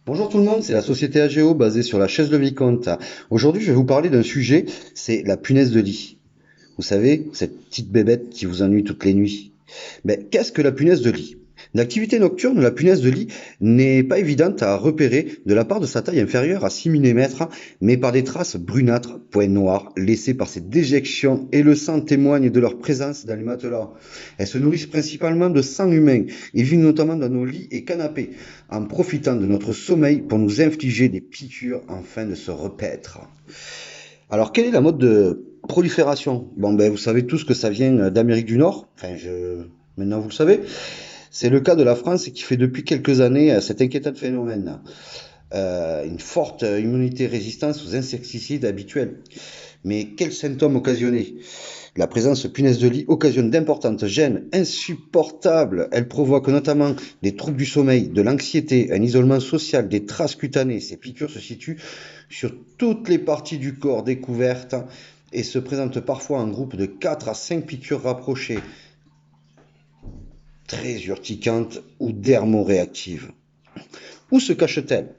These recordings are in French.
Bonjour tout le monde, c'est la société AGO basée sur la chaise de Vicomte. Aujourd'hui, je vais vous parler d'un sujet, c'est la punaise de lit. Vous savez, cette petite bébête qui vous ennuie toutes les nuits. Mais qu'est-ce que la punaise de lit? L'activité nocturne, la punaise de lit n'est pas évidente à repérer de la part de sa taille inférieure à 6 mm, mais par des traces brunâtres, points noirs, laissées par ses déjections, et le sang témoigne de leur présence dans les matelas. Elles se nourrissent principalement de sang humain et vivent notamment dans nos lits et canapés, en profitant de notre sommeil pour nous infliger des piqûres afin de se repaître. Alors, quelle est la mode de prolifération? Bon, ben, vous savez tous que ça vient d'Amérique du Nord. Maintenant vous le savez. C'est le cas de la France qui fait depuis quelques années cet inquiétant phénomène. Une forte immunité résistance aux insecticides habituels. Mais quels symptômes occasionner? La présence punaise de lit occasionne d'importantes gênes insupportables. Elle provoque notamment des troubles du sommeil, de l'anxiété, un isolement social, des traces cutanées. Ces piqûres se situent sur toutes les parties du corps découvertes et se présentent parfois en groupe de 4 à 5 piqûres rapprochées, très urticantes ou dermoréactives. Où se cache-t-elle?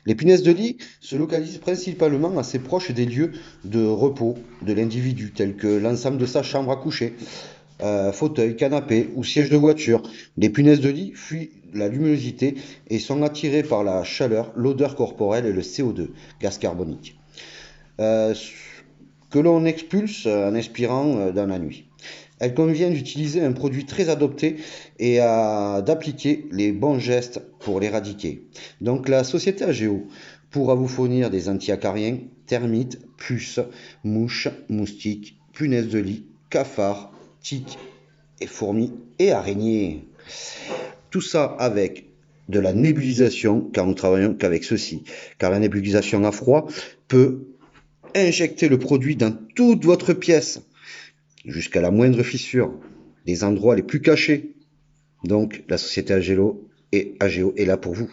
Les punaises de lit se localisent principalement assez proches des lieux de repos de l'individu, tels que l'ensemble de sa chambre à coucher, fauteuil, canapé ou siège de voiture. Les punaises de lit fuient la luminosité et sont attirées par la chaleur, l'odeur corporelle et le CO2, gaz carbonique, euh, que l'on expulse en inspirant dans la nuit. Elle convient d'utiliser un produit très adopté et d'appliquer les bons gestes pour l'éradiquer. Donc la société AGO pourra vous fournir des anti-acariens, termites, puces, mouches, moustiques, punaises de lit, cafards, tiques et fourmis et araignées. Tout ça avec de la nébulisation, car nous travaillons qu'avec ceci. Car la nébulisation à froid peut injecter le produit dans toute votre pièce, jusqu'à la moindre fissure, les endroits les plus cachés. Donc la société AGO est là pour vous.